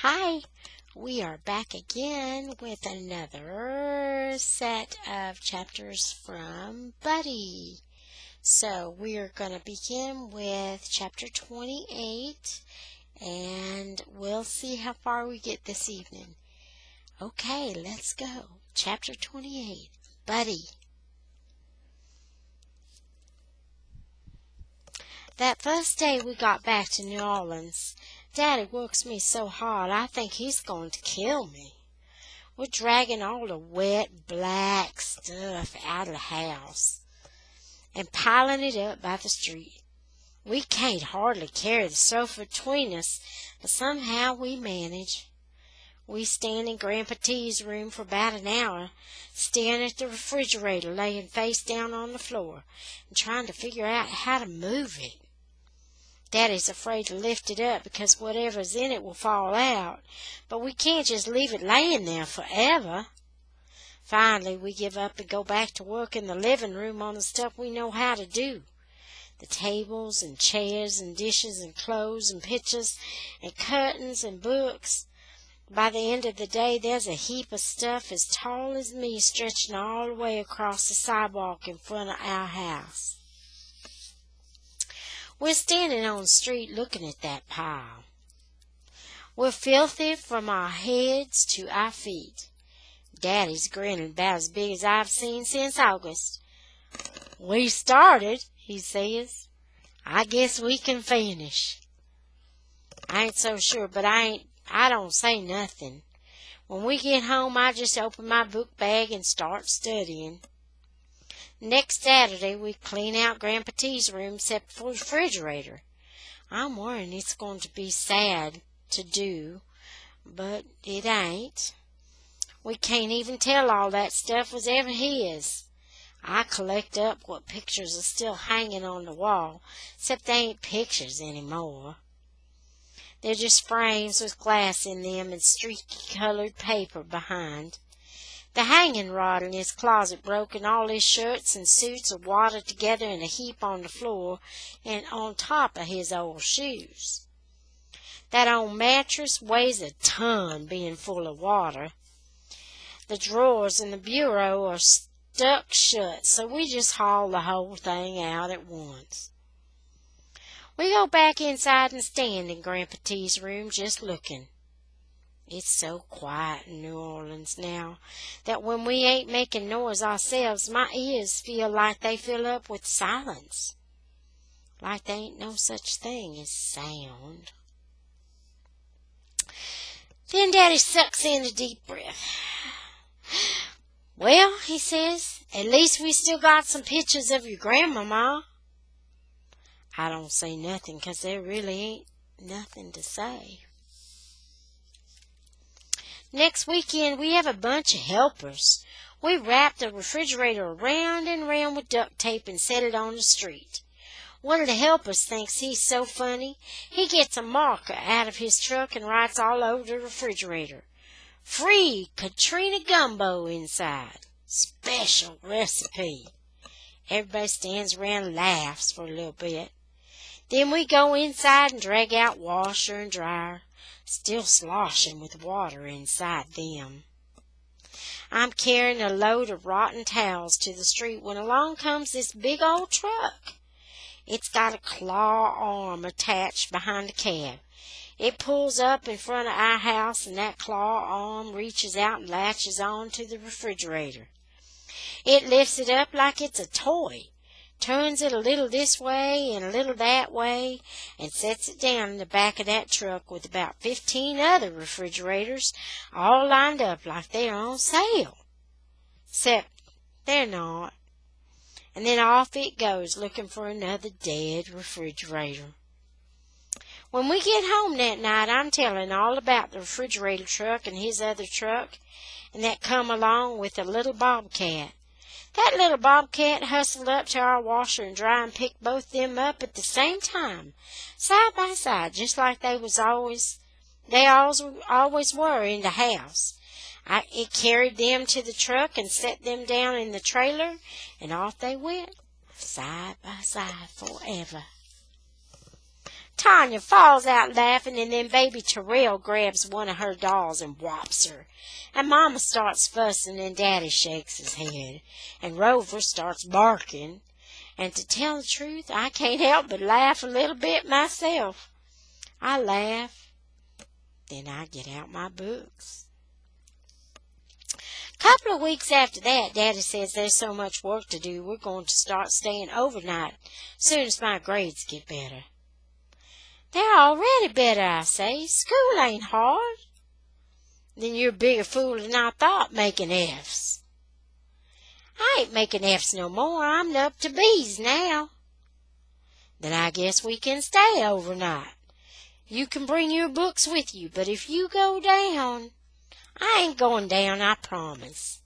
Hi, we are back again with another set of chapters from Buddy. So we are going to begin with chapter 28 and we'll see how far we get this evening. Okay, let's go. Chapter 28, Buddy. That first day we got back to New Orleans, Daddy works me so hard I think he's going to kill me. We're dragging all the wet, black stuff out of the house and piling it up by the street. We can't hardly carry the sofa between us, but somehow we manage. We stand in Grandpa T's room for about an hour, staring at the refrigerator laying face down on the floor and trying to figure out how to move it. Daddy's afraid to lift it up because whatever's in it will fall out, but we can't just leave it laying there forever. Finally, we give up and go back to work in the living room on the stuff we know how to do. The tables and chairs and dishes and clothes and pictures and curtains and books. By the end of the day, there's a heap of stuff as tall as me stretching all the way across the sidewalk in front of our house. We're standing on the street looking at that pile. We're filthy from our heads to our feet. Daddy's grinning about as big as I've seen since August. We started, he says. I guess we can finish. I ain't so sure, but I don't say nothing. When we get home, I just open my book bag and start studying. Next Saturday, we clean out Grandpa T's room except for the refrigerator. I'm worrying it's going to be sad to do, but it ain't. We can't even tell all that stuff was ever his. I collect up what pictures are still hanging on the wall, except they ain't pictures anymore. They're just frames with glass in them and streaky-colored paper behind. The hanging rod in his closet broke, and all his shirts and suits are wadded together in a heap on the floor and on top of his old shoes. That old mattress weighs a ton, being full of water. The drawers in the bureau are stuck shut, so we just haul the whole thing out at once. We go back inside and stand in Grandpa T's room just looking. It's so quiet in New Orleans now that when we ain't making noise ourselves, my ears feel like they fill up with silence, like there ain't no such thing as sound. Then Daddy sucks in a deep breath. Well, he says, at least we still got some pictures of your grandmama. I don't say nothing 'cause there really ain't nothing to say. Next weekend, we have a bunch of helpers. We wrap the refrigerator around and around with duct tape and set it on the street. One of the helpers thinks he's so funny, he gets a marker out of his truck and writes all over the refrigerator, "Free Katrina gumbo inside. Special recipe." Everybody stands around and laughs for a little bit. Then we go inside and drag out washer and dryer, still sloshing with water inside them. I'm carrying a load of rotten towels to the street when along comes this big old truck. It's got a claw arm attached behind the cab. It pulls up in front of our house, and that claw arm reaches out and latches on to the refrigerator. It lifts it up like it's a toy, turns it a little this way and a little that way, and sets it down in the back of that truck with about 15 other refrigerators all lined up like they're on sale. Except they're not. And then off it goes looking for another dead refrigerator. When we get home that night, I'm telling all about the refrigerator truck and his other truck, and that come along with a little bobcat. That little bobcat hustled up to our washer and dryer and picked both them up at the same time, side by side, just like they always were in the house. It carried them to the truck and set them down in the trailer, and off they went, side by side forever. Tanya falls out laughing, and then baby Terrell grabs one of her dolls and whops her. And Mama starts fussing, and Daddy shakes his head, and Rover starts barking. And to tell the truth, I can't help but laugh a little bit myself. I laugh, then I get out my books. Couple of weeks after that, Daddy says there's so much work to do, we're going to start staying overnight soon as my grades get better. They're already better, I say. School ain't hard. Then you're a bigger fool than I thought making F's. I ain't making F's no more. I'm up to B's now. Then I guess we can stay overnight. You can bring your books with you, but if you go down, I ain't going down, I promise.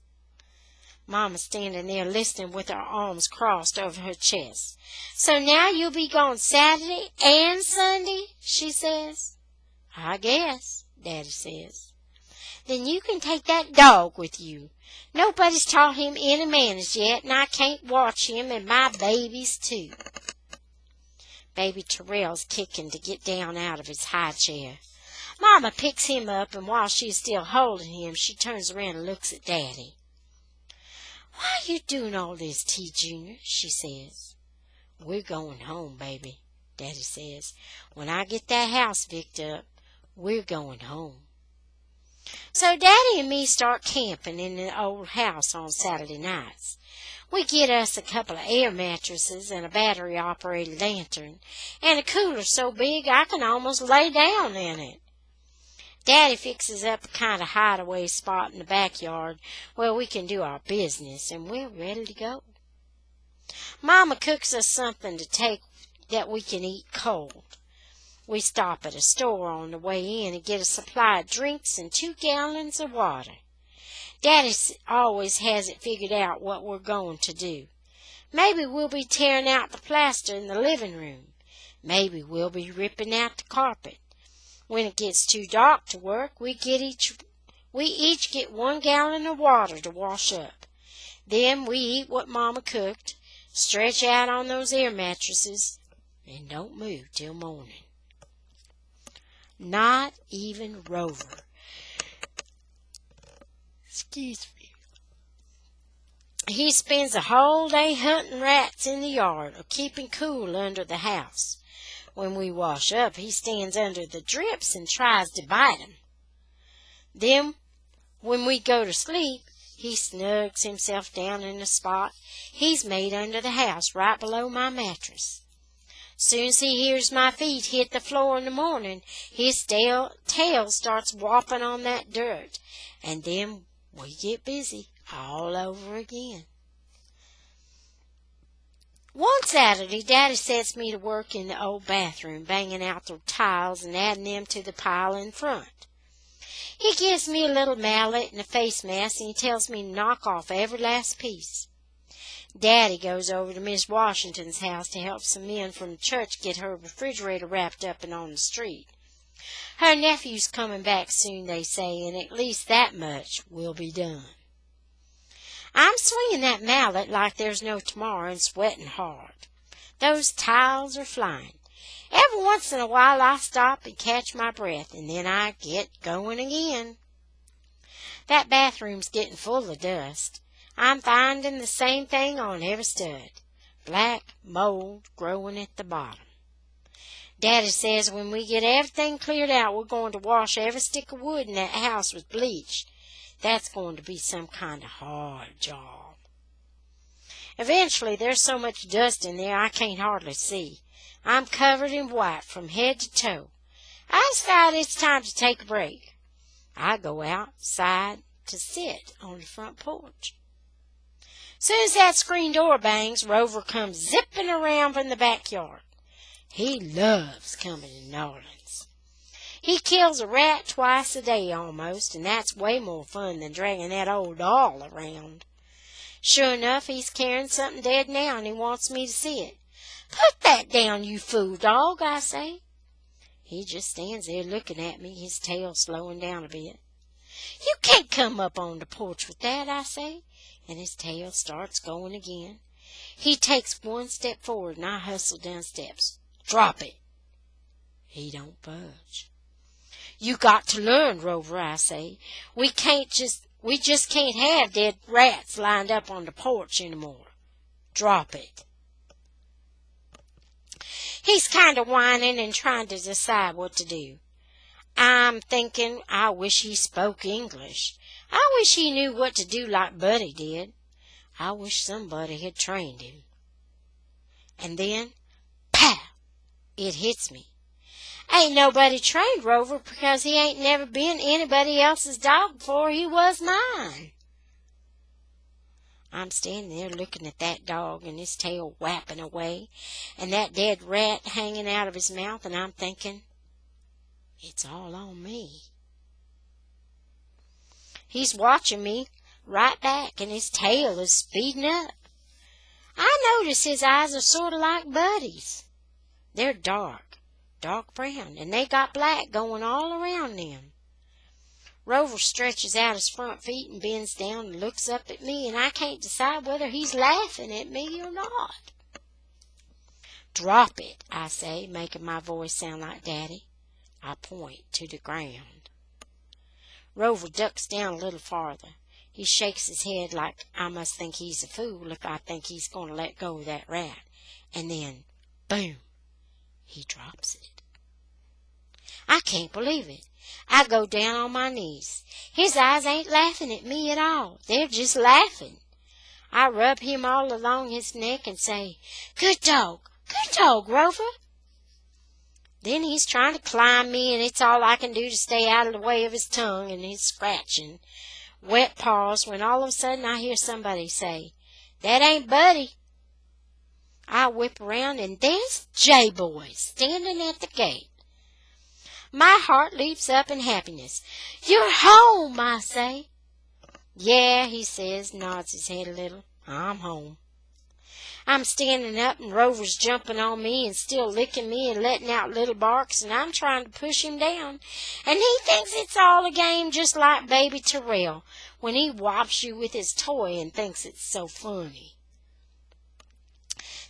Mama's standing there listening with her arms crossed over her chest. So now you'll be gone Saturday and Sunday, she says. I guess, Daddy says. Then you can take that dog with you. Nobody's taught him any manners yet, and I can't watch him and my babies too. Baby Terrell's kicking to get down out of his high chair. Mama picks him up, and while she is still holding him, she turns around and looks at Daddy. Why are you doing all this, T. Junior? She says. We're going home, baby, Daddy says. When I get that house picked up, we're going home. So Daddy and me start camping in the old house on Saturday nights. We get us a couple of air mattresses and a battery-operated lantern, and a cooler so big I can almost lay down in it. Daddy fixes up a kind of hideaway spot in the backyard where we can do our business, and we're ready to go. Mama cooks us something to take that we can eat cold. We stop at a store on the way in and get a supply of drinks and 2 gallons of water. Daddy always has it figured out what we're going to do. Maybe we'll be tearing out the plaster in the living room. Maybe we'll be ripping out the carpet. When it gets too dark to work, we each get 1 gallon of water to wash up. Then we eat what Mama cooked, stretch out on those air mattresses, and don't move till morning. Not even Rover. Excuse me. He spends the whole day hunting rats in the yard or keeping cool under the house. When we wash up, he stands under the drips and tries to bite 'em. Then, when we go to sleep, he snugs himself down in a spot he's made under the house right below my mattress. Soon as he hears my feet hit the floor in the morning, his tail starts whopping on that dirt, and then we get busy all over again. One Saturday, Daddy sets me to work in the old bathroom, banging out the tiles and adding them to the pile in front. He gives me a little mallet and a face mask, and he tells me to knock off every last piece. Daddy goes over to Miss Washington's house to help some men from the church get her refrigerator wrapped up and on the street. Her nephew's coming back soon, they say, and at least that much will be done. I'm swinging that mallet like there's no tomorrow and sweating hard. Those tiles are flying. Every once in a while I stop and catch my breath, and then I get going again. That bathroom's getting full of dust. I'm finding the same thing on every stud. Black mold growing at the bottom. Daddy says when we get everything cleared out, we're going to wash every stick of wood in that house with bleach. That's going to be some kind of hard job. Eventually, there's so much dust in there I can't hardly see. I'm covered in white from head to toe. I decide it's time to take a break. I go outside to sit on the front porch. Soon as that screen door bangs, Rover comes zipping around from the backyard. He loves coming to Nolans. He kills a rat twice a day almost, and that's way more fun than dragging that old doll around. Sure enough, he's carrying something dead now, and he wants me to see it. Put that down, you fool dog, I say. He just stands there looking at me, his tail slowing down a bit. You can't come up on the porch with that, I say, and his tail starts going again. He takes 1 step forward, and I hustle down steps. Drop it. He don't budge. You got to learn, Rover, I say. We just can't have dead rats lined up on the porch anymore. Drop it. He's kind of whining and trying to decide what to do. I'm thinking, I wish he spoke English. I wish he knew what to do like Buddy did. I wish somebody had trained him. And then, pow! It hits me. Ain't nobody trained Rover because he ain't never been anybody else's dog before he was mine. I'm standing there looking at that dog and his tail whapping away and that dead rat hanging out of his mouth, and I'm thinking, it's all on me. He's watching me right back and his tail is speeding up. I notice his eyes are sort of like Buddy's. They're dark brown, and they got black going all around them. Rover stretches out his front feet and bends down and looks up at me, and I can't decide whether he's laughing at me or not. Drop it, I say, making my voice sound like Daddy. I point to the ground. Rover ducks down a little farther. He shakes his head like I must think he's a fool if I think he's going to let go of that rat. And then, boom, he drops it. I can't believe it. I go down on my knees. His eyes ain't laughing at me at all. They're just laughing. I rub him all along his neck and say, good dog, Rover. Then he's trying to climb me, and it's all I can do to stay out of the way of his tongue and his scratching wet paws, when all of a sudden I hear somebody say, that ain't Buddy. I whip around, and there's J-Boy standing at the gate. My heart leaps up in happiness. You're home, I say. Yeah, he says, nods his head a little. I'm home. I'm standing up, and Rover's jumping on me and still licking me and letting out little barks, and I'm trying to push him down. And he thinks it's all a game, just like baby Terrell, when he whops you with his toy and thinks it's so funny.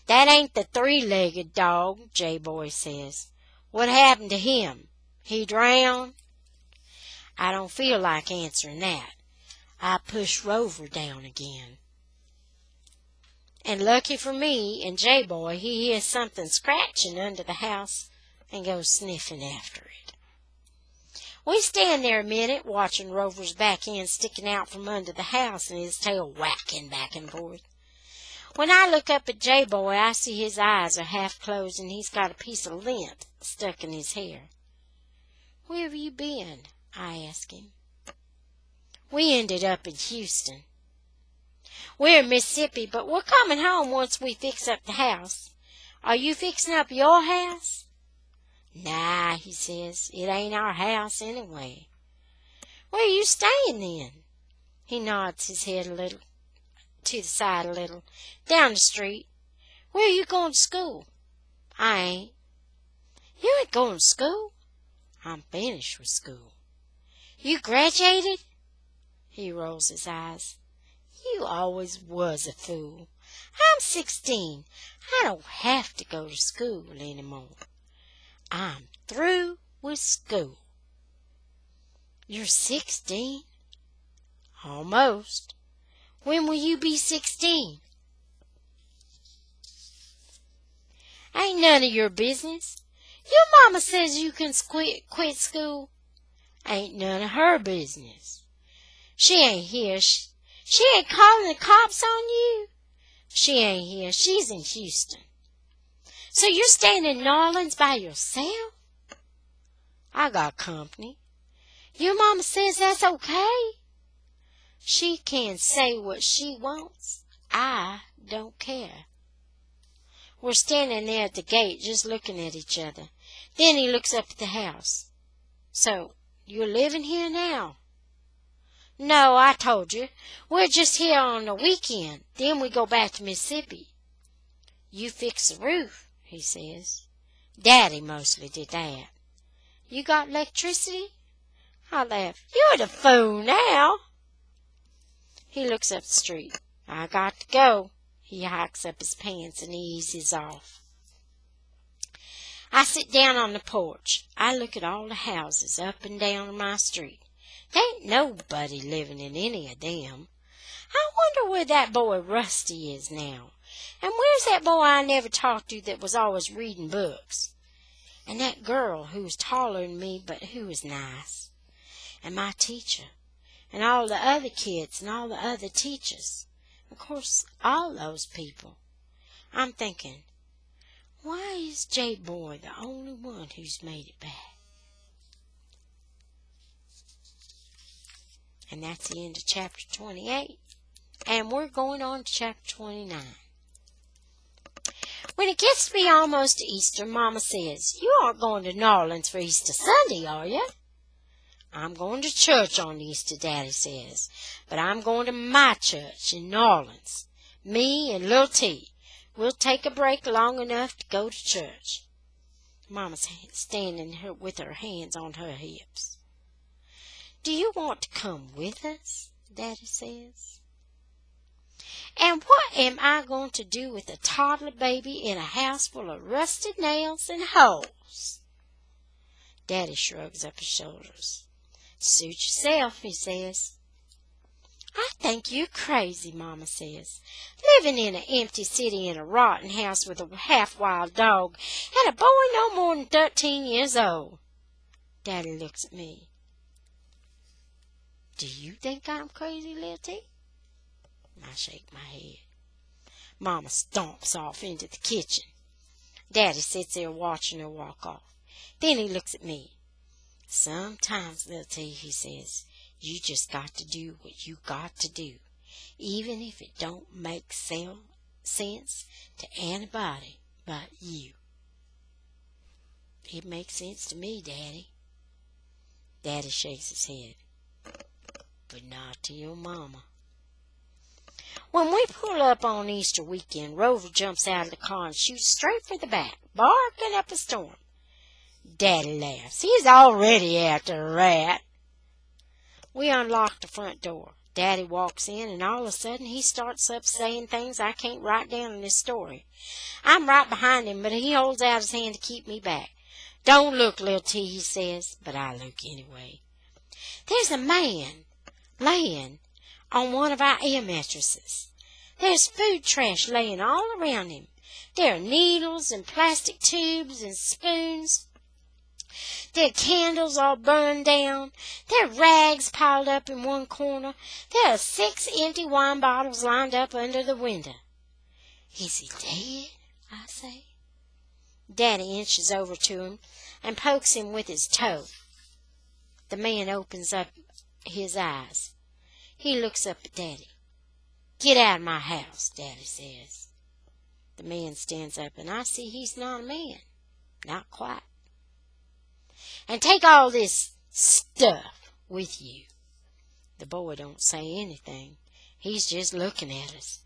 That ain't the three-legged dog, J-Boy says. What happened to him? He drowned? I don't feel like answering that. I push Rover down again. And lucky for me and J-Boy, he hears something scratching under the house and goes sniffing after it. We stand there a minute watching Rover's back end sticking out from under the house and his tail whacking back and forth. When I look up at J-Boy, I see his eyes are half closed and he's got a piece of lint stuck in his hair. Where have you been? I ask him. We ended up in Houston. We're in Mississippi, but we're coming home once we fix up the house. Are you fixing up your house? Nah, he says, it ain't our house anyway. Where are you staying then? He nods his head a little, to the side a little, down the street. Where are you going to school? I ain't. You ain't going to school? I'm finished with school. You graduated? He rolls his eyes. You always was a fool. I'm 16. I don't have to go to school anymore. I'm through with school. You're 16? Almost. When will you be 16? Ain't none of your business. Your mama says you can quit school. Ain't none of her business. She ain't here. She ain't calling the cops on you. She ain't here. She's in Houston. So you're staying in New Orleans by yourself? I got company. Your mama says that's okay. She can say what she wants. I don't care. We're standing there at the gate just looking at each other. Then he looks up at the house. So, you're living here now? No, I told you. We're just here on the weekend. Then we go back to Mississippi. You fix the roof, he says. Daddy mostly did that. You got electricity? I laugh. You're the fool now. He looks up the street. I got to go. He hikes up his pants and eases off. I sit down on the porch. I look at all the houses up and down my street. There ain't nobody living in any of them. I wonder where that boy Rusty is now. And where's that boy I never talked to that was always reading books? And that girl who was taller than me but who was nice. And my teacher. And all the other kids and all the other teachers. Of course, all those people. I'm thinking, why is J-Boy the only one who's made it back? And that's the end of chapter 28. And we're going on to chapter 29. When it gets to be almost Easter, Mama says, "You aren't going to New Orleans for Easter Sunday, are you?" "I'm going to church on Easter," Daddy says. "But I'm going to my church in New Orleans. Me and Lil T. We'll take a break long enough to go to church." Mama's standing with her hands on her hips. "Do you want to come with us?" Daddy says. "And what am I going to do with a toddler baby in a house full of rusted nails and holes?" Daddy shrugs up his shoulders. "Suit yourself," he says. "I think you're crazy," Mama says. "Living in an empty city in a rotten house with a half-wild dog and a boy no more than 13 years old." Daddy looks at me. "Do you think I'm crazy, Lil T?" I shake my head. Mama stomps off into the kitchen. Daddy sits there watching her walk off. Then he looks at me. "Sometimes, Lil T," he says, "you just got to do what you got to do, even if it don't make sense to anybody but you." "It makes sense to me, Daddy." Daddy shakes his head. "But not to your Mama." When we pull up on Easter weekend, Rover jumps out of the car and shoots straight for the back, barking up a storm. Daddy laughs. He's already after a rat. We unlock the front door. Daddy walks in, and all of a sudden he starts up saying things I can't write down in this story. I'm right behind him, but he holds out his hand to keep me back. "Don't look, Lil T," he says, but I look anyway. There's a man laying on one of our air mattresses. There's food trash laying all around him. There are needles and plastic tubes and spoons. There are candles all burned down. There are rags piled up in one corner. There are 6 empty wine bottles lined up under the window. "Is he dead?" I say. Daddy inches over to him and pokes him with his toe. The man opens up his eyes. He looks up at Daddy. "Get out of my house," Daddy says. The man stands up, and I see he's not a man. Not quite. "And take all this stuff with you." The boy don't say anything. He's just looking at us.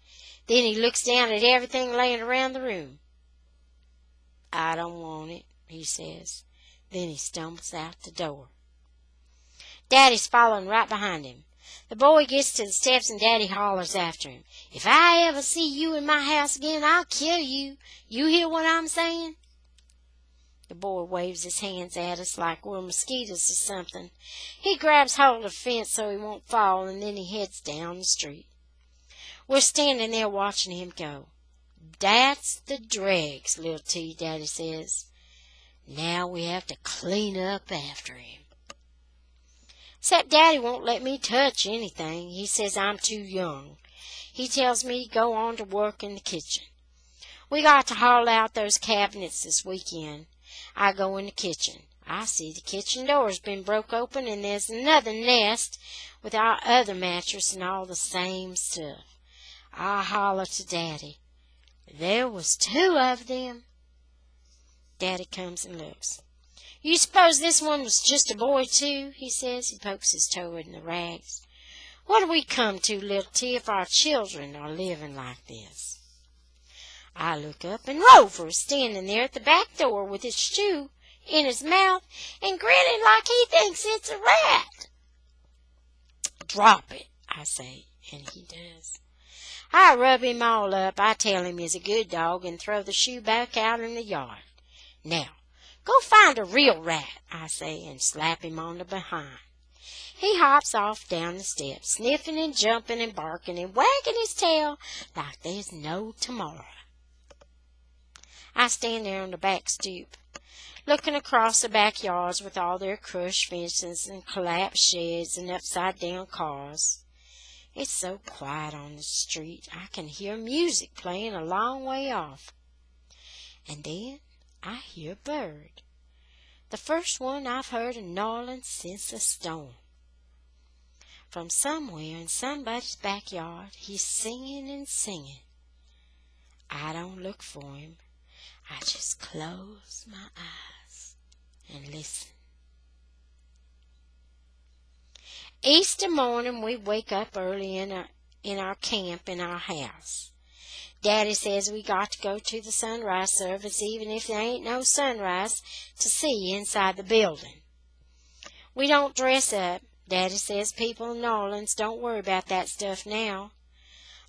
Then he looks down at everything laying around the room. "I don't want it," he says. Then he stumbles out the door. Daddy's following right behind him. The boy gets to the steps and Daddy hollers after him. "If I ever see you in my house again, I'll kill you. You hear what I'm saying?" The boy waves his hands at us like we're mosquitoes or something. He grabs hold of the fence so he won't fall, and then he heads down the street. We're standing there watching him go. "That's the dregs, Lil T," Daddy says. "Now we have to clean up after him." Except Daddy won't let me touch anything. He says I'm too young. He tells me to go on to work in the kitchen. We got to haul out those cabinets this weekend. I go in the kitchen. I see the kitchen door's been broke open, and there's another nest with our other mattress and all the same stuff. I holler to Daddy. There was 2 of them. Daddy comes and looks. "You suppose this one was just a boy, too?" he says. He pokes his toe in the rags. "What do we come to, Lil T, if our children are living like this?" I look up, and Rover is standing there at the back door with his shoe in his mouth and grinning like he thinks it's a rat. "Drop it," I say, and he does. I rub him all up. I tell him he's a good dog and throw the shoe back out in the yard. "Now, Go find a real rat, I say, and slap him on the behind. He hops off down the steps, sniffing and jumping and barking and wagging his tail like there's no tomorrow. I stand there on the back stoop, looking across the backyards with all their crushed fences and collapsed sheds and upside-down cars. It's so quiet on the street, I can hear music playing a long way off. And then I hear a bird, the first one I've heard in New Orleans since the storm. From somewhere in somebody's backyard, he's singing and singing. I don't look for him. I just close my eyes and listen. Easter morning, we wake up early in our camp in our house. Daddy says we got to go to the sunrise service even if there ain't no sunrise to see inside the building. We don't dress up. Daddy says people in New Orleans don't worry about that stuff now.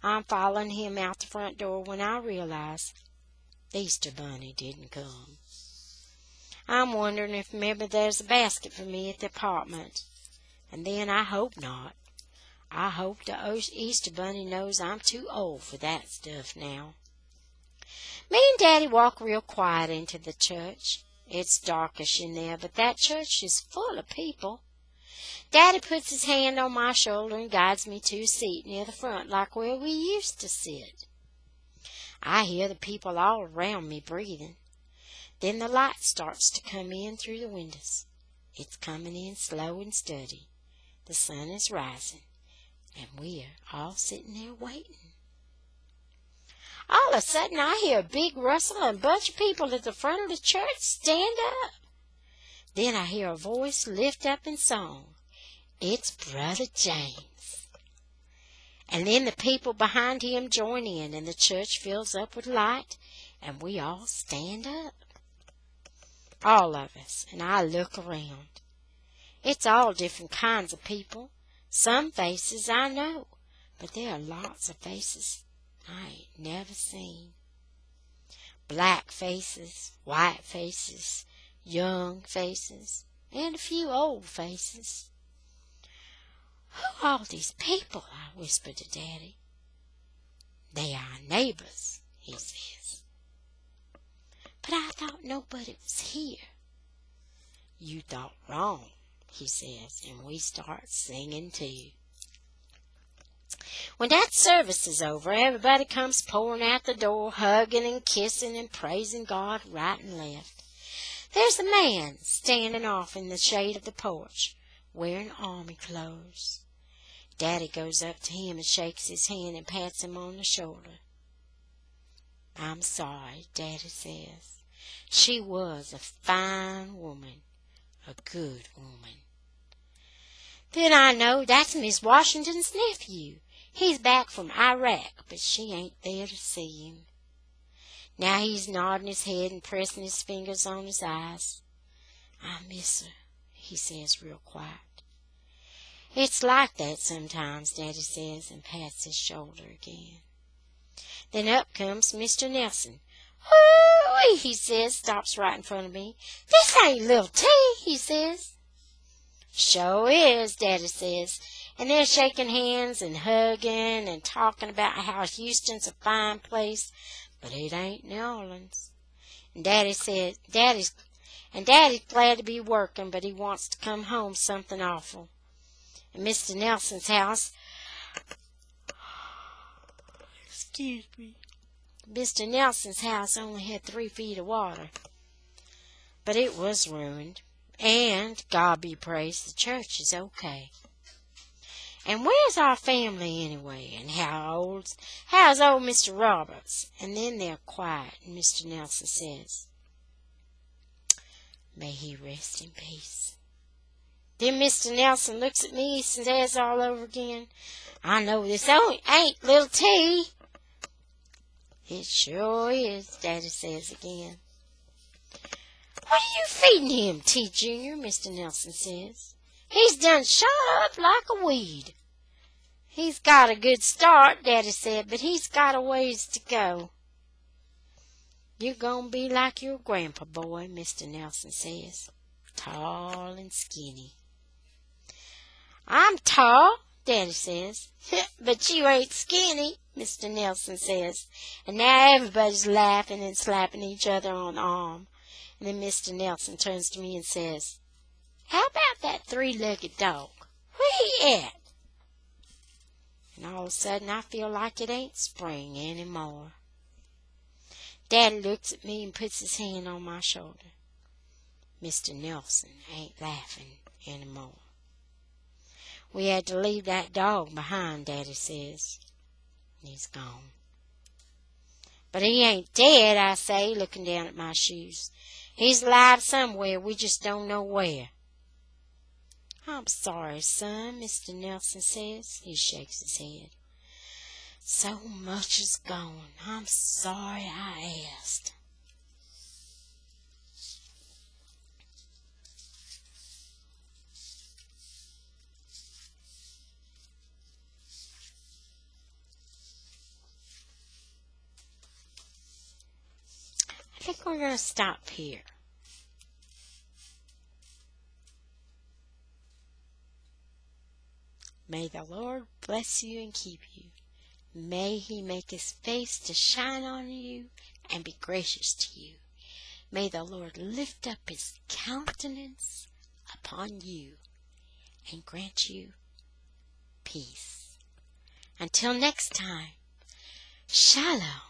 I'm following him out the front door when I realize the Easter Bunny didn't come. I'm wondering if maybe there's a basket for me at the apartment. And then I hope not. I hope the Easter Bunny knows I'm too old for that stuff now. Me and Daddy walk real quiet into the church. It's darkish in there, but that church is full of people. Daddy puts his hand on my shoulder and guides me to a seat near the front like where we used to sit. I hear the people all around me breathing. Then the light starts to come in through the windows. It's coming in slow and steady. The sun is rising, and we're all sitting there waiting. All of a sudden, I hear a big rustle and a bunch of people at the front of the church stand up. Then I hear a voice lift up in song. It's Brother James. And then the people behind him join in, and the church fills up with light, and we all stand up. All of us, and I look around. It's all different kinds of people. Some faces I know, but there are lots of faces I ain't never seen. Black faces, white faces, young faces, and a few old faces. Who are all these people? I whispered to Daddy. They are our neighbors, he says. But I thought nobody was here. You thought wrong, he says, and we start singing too. When that service is over, everybody comes pouring out the door, hugging and kissing and praising God right and left. There's a man standing off in the shade of the porch, wearing army clothes. Daddy goes up to him and shakes his hand and pats him on the shoulder. I'm sorry, Daddy says. She was a fine woman, a good woman. Then I know that's Miss Washington's nephew. He's back from Iraq, but she ain't there to see him. Now he's nodding his head and pressing his fingers on his eyes. I miss her, he says real quiet. It's like that sometimes, Daddy says, and pats his shoulder again. Then up comes Mr. Nelson. Hoo-wee, he says, stops right in front of me. This ain't little T, he says. Sure is, Daddy says, and they're shaking hands and hugging and talking about how Houston's a fine place, but it ain't New Orleans. And Daddy said, Daddy's glad to be working, but he wants to come home something awful. And Mr. Nelson's house, Mr. Nelson's house only had 3 feet of water, but it was ruined. And, God be praised, the church is okay. And where's our family anyway? And how's old Mr. Roberts? And then they're quiet, and Mr. Nelson says, may he rest in peace. Then Mr. Nelson looks at me and says all over again, I know this ain't little T. It sure is, Daddy says again. What are you feeding him, T. Jr.? Mr. Nelson says. He's done shot up like a weed. He's got a good start, Daddy said, but he's got a ways to go. You're gonna be like your grandpa, boy, Mr. Nelson says, tall and skinny. I'm tall, Daddy says. But you ain't skinny, Mr. Nelson says. And now everybody's laughing and slapping each other on the arm. And then Mr. Nelson turns to me and says, how about that three-legged dog? Where he at? And all of a sudden I feel like it ain't spring anymore. Daddy looks at me and puts his hand on my shoulder. Mr. Nelson ain't laughing anymore. We had to leave that dog behind, Daddy says. He's gone. But he ain't dead, I say, looking down at my shoes. He's alive somewhere, we just don't know where. I'm sorry, son, Mr. Nelson says. He shakes his head. So much is gone. I'm sorry I asked. I think we're going to stop here. May the Lord bless you and keep you. May he make his face to shine on you and be gracious to you. May the Lord lift up his countenance upon you and grant you peace. Until next time, Shalom.